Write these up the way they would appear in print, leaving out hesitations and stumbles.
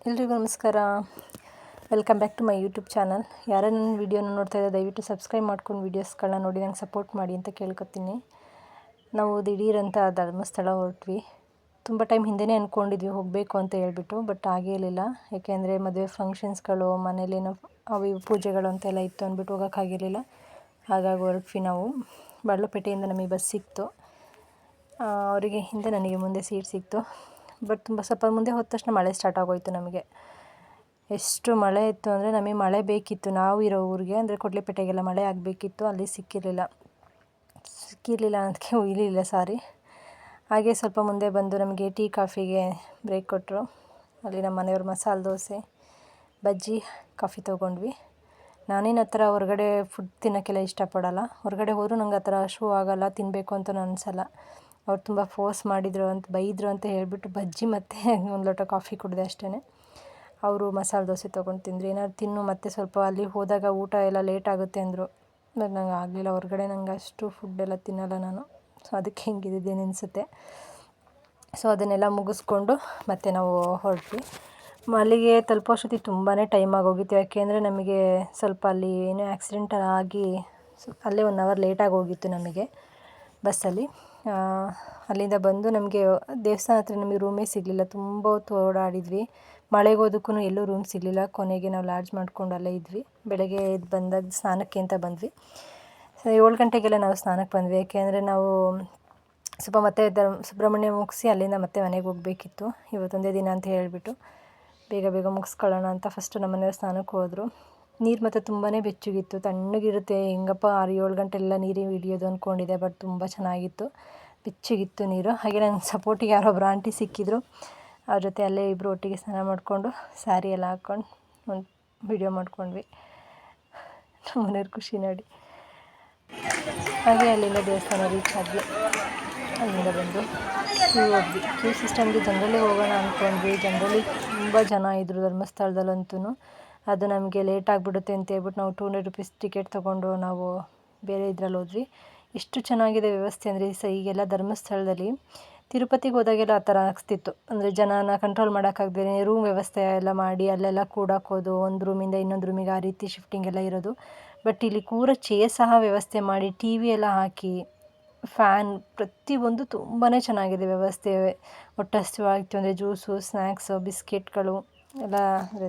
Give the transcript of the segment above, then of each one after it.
ಎಲ್ರಿಗೂ ನಮಸ್ಕಾರ. Welcome back to my YouTube channel. ಯಾರು ನನ್ನ ವೀಡಿಯೋನ ನೋಡ್ತಾ ಇದ್ದಾರೆ ದಯವಿಟ್ಟು ಸಬ್ಸ್ಕ್ರೈಬ್ ಮಾಡ್ಕೊಂಡು ವೀಡಿಯೋಸ್ಗಳನ್ನ ನೋಡಿ ನಂಗೆ ಸಪೋರ್ಟ್ ಮಾಡಿ ಅಂತ ಕೇಳ್ಕೊತೀನಿ. ನಾವು ದಿಢೀರಂತ ಧರ್ಮಸ್ಥಳ ಹೊರಟ್ವಿ. ತುಂಬ ಟೈಮ್ ಹಿಂದೆಯೇ ಅಂದ್ಕೊಂಡಿದ್ವಿ ಹೋಗಬೇಕು ಅಂತ ಹೇಳ್ಬಿಟ್ಟು, ಬಟ್ ಆಗಿರಲಿಲ್ಲ. ಯಾಕೆಂದರೆ ಮದುವೆ ಫಂಕ್ಷನ್ಸ್ಗಳು, ಮನೇಲೇನೋ ಅವು ಇವು ಪೂಜೆಗಳು ಅಂತೆಲ್ಲ ಇತ್ತು ಅಂದ್ಬಿಟ್ಟು ಹೋಗೋಕ್ಕಾಗಿರಲಿಲ್ಲ. ಹಾಗಾಗಿ ಹೊರಟ್ವಿ ನಾವು. ಬಾಗಲಕೋಟೆಯಿಂದ ನಮಗೆ ಬಸ್ ಸಿಕ್ತು. ಅವರಿಗೆ ಹಿಂದೆ, ನನಗೆ ಮುಂದೆ ಸೀಟ್ ಸಿಕ್ತು. ಬಟ್ ಸ್ವಲ್ಪ ಮುಂದೆ ಹೋದ ತಕ್ಷಣ ಮಳೆ ಸ್ಟಾರ್ಟ್ ಆಗೋಯಿತು. ನಮಗೆ ಎಷ್ಟು ಮಳೆ ಇತ್ತು ಅಂದರೆ ನಮಗೆ ಮಳೆ ಬೇಕಿತ್ತು. ನಾವು ಇರೋ ಊರಿಗೆ ಅಂದರೆ ಕೊಡ್ಲಿಪೇಟೆಗೆಲ್ಲ ಮಳೆ ಆಗಬೇಕಿತ್ತು, ಅಲ್ಲಿ ಸಿಕ್ಕಿರಲಿಲ್ಲ. ಅದಕ್ಕೆ ಇರಲಿಲ್ಲ ಸಾರಿ. ಹಾಗೆ ಸ್ವಲ್ಪ ಮುಂದೆ ಬಂದು ನಮಗೆ ಟೀ ಕಾಫಿಗೆ ಬ್ರೇಕ್ ಕೊಟ್ಟರು. ಅಲ್ಲಿ ನಮ್ಮ ಮನೆಯವ್ರು ಮಸಾಲೆ ದೋಸೆ, ಬಜ್ಜಿ, ಕಾಫಿ ತೊಗೊಂಡ್ವಿ. ನಾನೇನು ಆ ಥರ ಹೊರಗಡೆ ಫುಡ್ ತಿನ್ನೋಕ್ಕೆಲ್ಲ ಇಷ್ಟಪಡೋಲ್ಲ. ಹೊರಗಡೆ ಹೋದರೂ ನಂಗೆ ಆ ಥರ ಶೂ ಆಗೋಲ್ಲ, ತಿನ್ನಬೇಕು ಅಂತಲೂ ಅನಿಸಲ್ಲ. ಅವ್ರು ತುಂಬ ಫೋರ್ಸ್ ಮಾಡಿದರು ಅಂತ ಬೈದರು ಅಂತ ಹೇಳಿಬಿಟ್ಟು ಬಜ್ಜಿ ಮತ್ತು ಒಂದು ಲೋಟ ಕಾಫಿ ಕುಡಿದೆ ಅಷ್ಟೇ. ಅವರು ಮಸಾಲೆ ದೋಸೆ ತೊಗೊಂಡು ತಿಂದರು. ಏನಾದ್ರು ತಿನ್ನು ಮತ್ತು ಸ್ವಲ್ಪ ಅಲ್ಲಿ ಹೋದಾಗ ಊಟ ಎಲ್ಲ ಲೇಟ್ ಆಗುತ್ತೆ ಅಂದರು. ಬಟ್ ನಂಗೆ ಆಗಲಿಲ್ಲ. ಹೊರಗಡೆ ನಂಗೆ ಅಷ್ಟು ಫುಡ್ಡೆಲ್ಲ ತಿನ್ನಲ್ಲ ನಾನು. ಸೊ ಅದಕ್ಕೆ ಹಿಂಗಿದ್ದೇನೆ ಅನಿಸುತ್ತೆ. ಸೊ ಅದನ್ನೆಲ್ಲ ಮುಗಿಸ್ಕೊಂಡು ಮತ್ತೆ ನಾವು ಹೊರಟ್ವಿ. ಅಲ್ಲಿಗೆ ತಲುಪೋಷ್ಟೊತ್ತಿಗೆ ತುಂಬಾ ಟೈಮ್ ಆಗೋಗಿತ್ತು. ಯಾಕೆಂದರೆ ನಮಗೆ ಸ್ವಲ್ಪ ಅಲ್ಲಿ ಏನೋ ಆಕ್ಸಿಡೆಂಟ್ ಆಗಿ ಅಲ್ಲೇ 1 ಅವರ್ ಲೇಟಾಗಿ ಹೋಗಿತ್ತು ನಮಗೆ ಬಸ್ಸಲ್ಲಿ. ಅಲ್ಲಿಂದ ಬಂದು ನಮಗೆ ದೇವಸ್ಥಾನ ಹತ್ರ ನಮಗೆ ರೂಮೇ ಸಿಗಲಿಲ್ಲ. ತುಂಬ ಹೊತ್ತು ಓಡಾಡಿದ್ವಿ. ಮಳೆಗೆ ಹೋದಕ್ಕೂ ಎಲ್ಲೂ ರೂಮ್ ಸಿಗಲಿಲ್ಲ. ಕೊನೆಗೆ ನಾವು ಲಾಡ್ಜ್ ಮಾಡ್ಕೊಂಡು ಅಲ್ಲೇ ಇದ್ವಿ. ಬೆಳಗ್ಗೆ ಎದ್ದು ಬಂದಾಗ ಸ್ನಾನಕ್ಕೆ ಅಂತ ಬಂದ್ವಿ. 7 ಗಂಟೆಗೆಲ್ಲ ನಾವು ಸ್ನಾನಕ್ಕೆ ಬಂದ್ವಿ. ಯಾಕೆಂದರೆ ನಾವು ಸ್ವಲ್ಪ ಮತ್ತೆ ಸುಬ್ರಹ್ಮಣ್ಯ ಮುಗಿಸಿ ಅಲ್ಲಿಂದ ಮತ್ತೆ ಮನೆಗೆ ಹೋಗಬೇಕಿತ್ತು. ಇವತ್ತೊಂದೇ ದಿನ ಅಂತ ಹೇಳಿಬಿಟ್ಟು ಬೇಗ ಮುಗಿಸ್ಕೊಳ್ಳೋಣ ಅಂತ ಫಸ್ಟು ನಮ್ಮ ಮನೆಯವ್ರು ಸ್ನಾನಕ್ಕೆ ಹೋದರು. ನೀರು ಮತ್ತು ತುಂಬಾ ಬೆಚ್ಚಗಿತ್ತು, ತಣ್ಣಗಿರುತ್ತೆ. ಹೆಂಗಪ್ಪ 6-7 ಗಂಟೆಲ್ಲ ನೀರಿಗೆ ಹಿಡಿಯೋದು ಅಂದ್ಕೊಂಡಿದ್ದೆ. ಬಟ್ ತುಂಬ ಚೆನ್ನಾಗಿತ್ತು, ಬೆಚ್ಚಗಿತ್ತು ನೀರು. ಹಾಗೆ ನಂಗೆ ಸಪೋರ್ಟಿಗೆ ಯಾರೊಬ್ಬರು ಆಂಟಿ ಸಿಕ್ಕಿದ್ರು. ಅವ್ರ ಜೊತೆ ಅಲ್ಲೇ ಇಬ್ಬರು ಒಟ್ಟಿಗೆ ಸ್ನಾನ ಮಾಡಿಕೊಂಡು ಸ್ಯಾರಿ ಎಲ್ಲ ಹಾಕ್ಕೊಂಡು ಒಂದು ವಿಡಿಯೋ ಮಾಡ್ಕೊಂಡ್ವಿ. ಮನೆಯವ್ರ ಖುಷಿ ನೋಡಿ. ಹಾಗೆ ಅಲ್ಲಿಂದ ದೇವಸ್ಥಾನ ರೀಚ್ ಆದ್ವಿ. ಅಲ್ಲಿಂದ ಬಂದು ಕ್ಯೂ ಸಿಸ್ಟಮ್ಗೆ ಜನರಲ್ಲೇ ಹೋಗೋಣ ಅಂದ್ಕೊಂಡ್ವಿ. ಜನರಲ್ಲಿ ತುಂಬ ಜನ ಇದ್ದರು ಧರ್ಮಸ್ಥಳದಲ್ಲಂತೂ. ಅದು ನಮಗೆ ಲೇಟ್ ಆಗಿಬಿಡುತ್ತೆ ಅಂತ ಹೇಳ್ಬಿಟ್ಟು ನಾವು 200 ರೂಪೀಸ್ ಟಿಕೆಟ್ ತೊಗೊಂಡು ನಾವು ಬೇರೆ ಇದ್ರಲ್ಲಿ ಹೋದ್ವಿ. ಎಷ್ಟು ಚೆನ್ನಾಗಿದೆ ವ್ಯವಸ್ಥೆ ಅಂದರೆ ಈಗೆಲ್ಲ ಧರ್ಮಸ್ಥಳದಲ್ಲಿ. ತಿರುಪತಿಗೆ ಹೋದಾಗೆಲ್ಲ ಆ ಥರ ಆಗ್ತಿತ್ತು. ಅಂದರೆ ಜನನ ಕಂಟ್ರೋಲ್ ಮಾಡೋಕ್ಕಾಗದೇ ರೂಮ್ ವ್ಯವಸ್ಥೆ ಎಲ್ಲ ಮಾಡಿ ಅಲ್ಲೆಲ್ಲ ಕೂಡಾಕೋದು, ಒಂದು ರೂಮಿಂದ ಇನ್ನೊಂದು ರೂಮಿಗೆ ಆ ರೀತಿ ಶಿಫ್ಟಿಂಗ್ ಎಲ್ಲ ಇರೋದು. ಬಟ್ ಇಲ್ಲಿ ಕೂರೋ ಚೇರ್ ಸಹ ವ್ಯವಸ್ಥೆ ಮಾಡಿ, ಟಿ ವಿ ಎಲ್ಲ ಹಾಕಿ, ಫ್ಯಾನ್ ಪ್ರತಿಯೊಂದು ತುಂಬಾ ಚೆನ್ನಾಗಿದೆ ವ್ಯವಸ್ಥೆ. ಹೊಟ್ಟೆ ಹಸಿವಾಯಿತು ಅಂದರೆ ಜ್ಯೂಸು, ಸ್ನ್ಯಾಕ್ಸು, ಬಿಸ್ಕೆಟ್ಗಳು ಎಲ್ಲ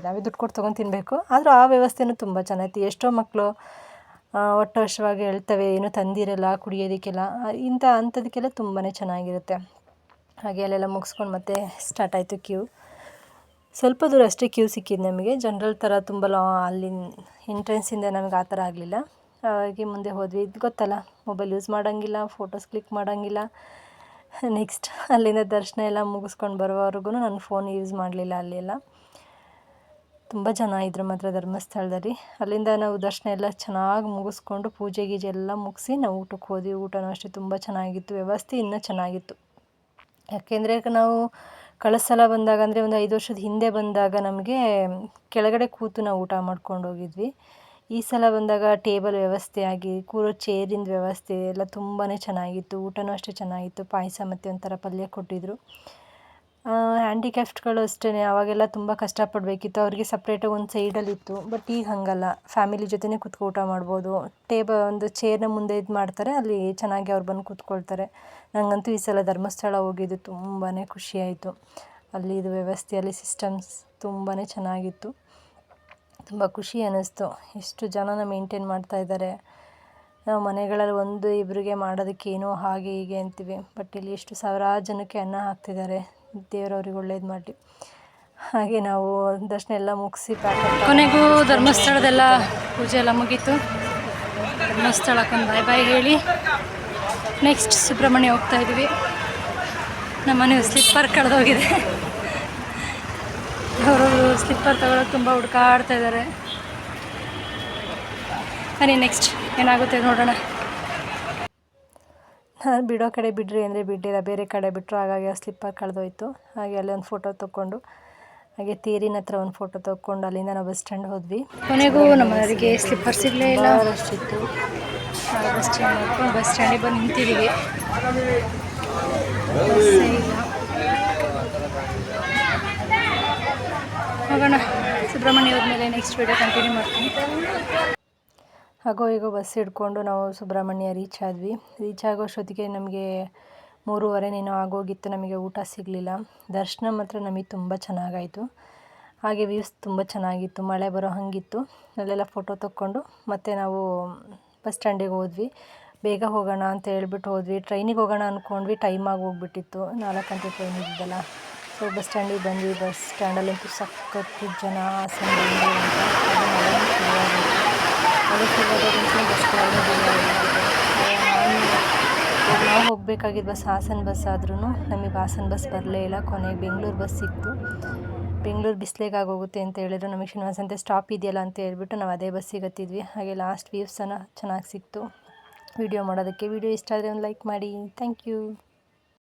ನಾವೇ ದುಡ್ಡು ಕೊಟ್ಟು ತೊಗೊಂಡು ತಿನ್ನಬೇಕು. ಆದರೂ ಆ ವ್ಯವಸ್ಥೆನೂ ತುಂಬ ಚೆನ್ನಾಗಿತ್ತು. ಎಷ್ಟೋ ಮಕ್ಕಳು ಹೊಟ್ಟೆ ಹಸಿವಾಗಿ ಹೇಳ್ತವೆ, ಏನೂ ತಂದಿರಲ್ಲ ಕುಡಿಯೋದಕ್ಕೆಲ್ಲ. ಅಂಥದಕ್ಕೆಲ್ಲ ತುಂಬಾ ಚೆನ್ನಾಗಿರುತ್ತೆ. ಹಾಗೆ ಅಲ್ಲೆಲ್ಲ ಮುಗಿಸ್ಕೊಂಡು ಮತ್ತೆ ಸ್ಟಾರ್ಟ್ ಆಯಿತು ಕ್ಯೂ. ಸ್ವಲ್ಪ ದೂರ ಅಷ್ಟೇ ಕ್ಯೂ ಸಿಕ್ಕಿದ್ದು ನಮಗೆ. ಜನರಲ್ ಥರ ತುಂಬ ಅಲ್ಲಿ ಎಂಟ್ರೆನ್ಸಿಂದ ನಮಗೆ ಆ ಥರ ಆಗಲಿಲ್ಲ. ಹಾಗೆ ಮುಂದೆ ಹೋದ್ವಿ. ಇದು ಗೊತ್ತಲ್ಲ, ಮೊಬೈಲ್ ಯೂಸ್ ಮಾಡೋಂಗಿಲ್ಲ, ಫೋಟೋಸ್ ಕ್ಲಿಕ್ ಮಾಡೋಂಗಿಲ್ಲ. ನೆಕ್ಸ್ಟ್ ಅಲ್ಲಿಂದ ದರ್ಶನ ಎಲ್ಲ ಮುಗಿಸ್ಕೊಂಡು ಬರೋವರೆಗೂ ನಾನು ಫೋನ್ ಯೂಸ್ ಮಾಡಲಿಲ್ಲ. ಅಲ್ಲೆಲ್ಲ ತುಂಬ ಜನ ಇದ್ದರು ಮಾತ್ರ ಧರ್ಮಸ್ಥಳದಲ್ಲಿ. ಅಲ್ಲಿಂದ ನಾವು ದರ್ಶನ ಎಲ್ಲ ಚೆನ್ನಾಗಿ ಮುಗಿಸ್ಕೊಂಡು ಪೂಜೆ ಗೀಜೆ ಎಲ್ಲ ಮುಗಿಸಿ ನಾವು ಊಟಕ್ಕೆ ಹೋದ್ವಿ. ಊಟನೂ ಅಷ್ಟೇ ತುಂಬ ಚೆನ್ನಾಗಿತ್ತು. ವ್ಯವಸ್ಥೆ ಇನ್ನೂ ಚೆನ್ನಾಗಿತ್ತು. ಯಾಕೆಂದರೆ ನಾವು ಕಳೆದ ಸಲ ಬಂದಾಗ ಅಂದರೆ ಒಂದು 5 ವರ್ಷದ ಹಿಂದೆ ಬಂದಾಗ ನಮಗೆ ಕೆಳಗಡೆ ಕೂತು ನಾವು ಊಟ ಮಾಡ್ಕೊಂಡು ಹೋಗಿದ್ವಿ. ಈ ಸಲ ಬಂದಾಗ ಟೇಬಲ್ ವ್ಯವಸ್ಥೆ ಆಗಿ ಕೂರೋ ಚೇರಿಂದ ವ್ಯವಸ್ಥೆ ಎಲ್ಲ ತುಂಬಾ ಚೆನ್ನಾಗಿತ್ತು. ಊಟನೂ ಅಷ್ಟೇ ಚೆನ್ನಾಗಿತ್ತು. ಪಾಯಸ ಮತ್ತು ಒಂಥರ ಪಲ್ಯ ಕೊಟ್ಟಿದ್ದರು. ಹ್ಯಾಂಡಿಕ್ಯಾಫ್ಟ್ಗಳು ಅಷ್ಟೇ, ಅವಾಗೆಲ್ಲ ತುಂಬ ಕಷ್ಟಪಡಬೇಕಿತ್ತು. ಅವರಿಗೆ ಸಪ್ರೇಟಾಗಿ ಒಂದು ಸೈಡಲ್ಲಿತ್ತು. ಬಟ್ ಈಗ ಹಾಗಲ್ಲ, ಫ್ಯಾಮಿಲಿ ಜೊತೆನೇ ಕೂತ್ಕೊ ಊಟ ಮಾಡ್ಬೋದು. ಒಂದು ಚೇರ್ನ ಮುಂದೆ ಇದು ಮಾಡ್ತಾರೆ, ಅಲ್ಲಿ ಚೆನ್ನಾಗಿ ಅವ್ರು ಬಂದು ಕೂತ್ಕೊಳ್ತಾರೆ. ನನಗಂತೂ ಈ ಸಲ ಧರ್ಮಸ್ಥಳ ಹೋಗಿದ್ದು ತುಂಬಾ ಖುಷಿಯಾಯಿತು. ಅಲ್ಲಿದು ವ್ಯವಸ್ಥೆಯಲ್ಲಿ ಸಿಸ್ಟಮ್ಸ್ ತುಂಬಾ ಚೆನ್ನಾಗಿತ್ತು. ತುಂಬ ಖುಷಿ ಅನ್ನಿಸ್ತು. ಎಷ್ಟು ಜನನ ಮೇಂಟೈನ್ ಮಾಡ್ತಾಯಿದ್ದಾರೆ. ನಾವು ಮನೆಗಳಲ್ಲಿ 1-2 ಮಾಡೋದಕ್ಕೆ ಏನೋ ಹಾಗೆ ಹೀಗೆ ಅಂತೀವಿ. ಬಟ್ ಇಲ್ಲಿ ಎಷ್ಟು ಸಾವಿರಾರು ಜನಕ್ಕೆ ಅನ್ನ ಹಾಕ್ತಿದ್ದಾರೆ. ದೇವರವ್ರಿಗೆ ಒಳ್ಳೇದು ಮಾಡಲಿ. ಹಾಗೆ ನಾವು ದರ್ಶನ ಎಲ್ಲ ಮುಗಿಸಿ ಕೊನೆಗೂ ಧರ್ಮಸ್ಥಳದೆಲ್ಲ ಪೂಜೆ ಎಲ್ಲ ಮುಗೀತು. ಧರ್ಮಸ್ಥಳಕ್ಕೊಂದು ಬಾಯ್ ಹೇಳಿ ನೆಕ್ಸ್ಟ್ ಸುಬ್ರಹ್ಮಣ್ಯ ಹೋಗ್ತಾ ಇದ್ವಿ. ನಮ್ಮ ಮನೆ ಸ್ಲಿಪ್ಪರ್ ಕಳೆದೋಗಿದೆ. ಅವರು ಸ್ಲಿಪ್ಪರ್ ತಗೊಳ್ಳೋಕೆ ತುಂಬ ಹುಡುಕಾಡ್ತಾ ಇದ್ದಾರೆ. ಬನ್ನಿ ನೆಕ್ಸ್ಟ್ ಏನಾಗುತ್ತೆ ನೋಡೋಣ. ನಾನು ಬಿಡೋ ಕಡೆ ಬಿಡ್ರಿ ಅಂದರೆ ಬಿಡಲಿಲ್ಲ, ಬೇರೆ ಕಡೆ ಬಿಟ್ಟರು. ಹಾಗಾಗಿ ಆ ಸ್ಲಿಪ್ಪರ್ ಕಳೆದೋಯ್ತು. ಹಾಗೆ ಅಲ್ಲಿ ಒಂದು ಫೋಟೋ ತೊಗೊಂಡು ಹಾಗೆ ತೇರಿನ ಹತ್ರ ಒಂದು ಫೋಟೋ ತೊಗೊಂಡು ಅಲ್ಲಿಂದ ನಾವು ಬಸ್ ಸ್ಟ್ಯಾಂಡ್ ಹೋದ್ವಿ. ಕೊನೆಗೂ ನಮ್ಮವರಿಗೆ ಸ್ಲಿಪ್ಪರ್ ಸಿಗಲೇ ಇಲ್ಲ. ರಶ್ ಇತ್ತು. ಬಸ್ ಸ್ಟ್ಯಾಂಡ್ ಮಾಡ್ಕೊಂಡು ಬಸ್ ಸ್ಟ್ಯಾಂಡಿಗೆ ಬಂದು ನಿಂತಿದ್ದೀವಿ. ಬಸ್ಸೇ ಇಲ್ಲ. ಹೋಗೋಣ. ಸುಬ್ರಹ್ಮಣ್ಯ ಹೋದ್ಮೇಲೆ ನೆಕ್ಸ್ಟ್ ವೀಡಿಯೋ ಕಂಟಿನ್ಯೂ ಮಾಡ್ತೀನಿ. ಹಾಗೋ ಈಗ ಬಸ್ ಹಿಡ್ಕೊಂಡು ನಾವು ಸುಬ್ರಹ್ಮಣ್ಯ ರೀಚ್ ಆದ್ವಿ. ರೀಚ್ ಆಗೋಷ್ಟೊತ್ತಿಗೆ ನಮಗೆ 3:30 ಆಗೋಗಿತ್ತು. ನಮಗೆ ಊಟ ಸಿಗಲಿಲ್ಲ. ದರ್ಶನ ಮಾತ್ರ ನಮಗೆ ತುಂಬ ಚೆನ್ನಾಗಾಯಿತು. ಹಾಗೆ ವ್ಯೂಸ್ ತುಂಬ ಚೆನ್ನಾಗಿತ್ತು, ಮಳೆ ಬರೋ ಹಾಗಿತ್ತು. ಅಲ್ಲೆಲ್ಲ ಫೋಟೋ ತೊಗೊಂಡು ಮತ್ತೆ ನಾವು ಬಸ್ ಸ್ಟ್ಯಾಂಡಿಗೆ ಹೋದ್ವಿ. ಬೇಗ ಹೋಗೋಣ ಅಂತ ಹೇಳ್ಬಿಟ್ಟು ಹೋದ್ವಿ. ಟ್ರೈನಿಗೆ ಹೋಗೋಣ ಅಂದ್ಕೊಂಡ್ವಿ, ಟೈಮ್ ಆಗಿ ಹೋಗ್ಬಿಟ್ಟಿತ್ತು, 4 ಗಂಟೆ ಟ್ರೈನ್ ಇದ್ದಲ್ಲ. ಸೊ ಬಸ್ ಸ್ಟ್ಯಾಂಡಿಗೆ ಬಂದ್ವಿ. ಬಸ್ ಸ್ಟ್ಯಾಂಡಲ್ಲಂತೂ ಸಖತ್ತು ಜನ, ಹಾಸನ ಬೆಂಗಳೂರು ಅಂತ. ನಾವು ಹೋಗಬೇಕಾಗಿದ್ದ ಬಸ್ ಹಾಸನ ಬಸ್ ಆದ್ರೂ ನಮಗೆ ಹಾಸನ ಬಸ್ ಬರಲೇ ಇಲ್ಲ. ಕೊನೆಗೆ ಬೆಂಗಳೂರು ಬಸ್ ಸಿಕ್ತು. ಬೆಂಗಳೂರು ಬಿಸಿಲಿಗೆ ಆಗೋಗುತ್ತೆ ಅಂತ ಹೇಳಿದ್ರು. ನಮಗೆ ಶ್ರೀನಿವಾಸ ಅಂತ ಸ್ಟಾಪ್ ಇದೆಯಲ್ಲ ಅಂತ ಹೇಳ್ಬಿಟ್ಟು ನಾವು ಅದೇ ಬಸ್ಸಿಗೆ ಹತ್ತಿದ್ವಿ. ಹಾಗೆ ಲಾಸ್ಟ್ ವ್ಯೂಸನ್ನು ಚೆನ್ನಾಗಿ ಸಿಕ್ತು ವಿಡಿಯೋ ಮಾಡೋದಕ್ಕೆ. ವಿಡಿಯೋ ಇಷ್ಟ ಆದರೆ ಒಂದು ಲೈಕ್ ಮಾಡಿ. Thank you.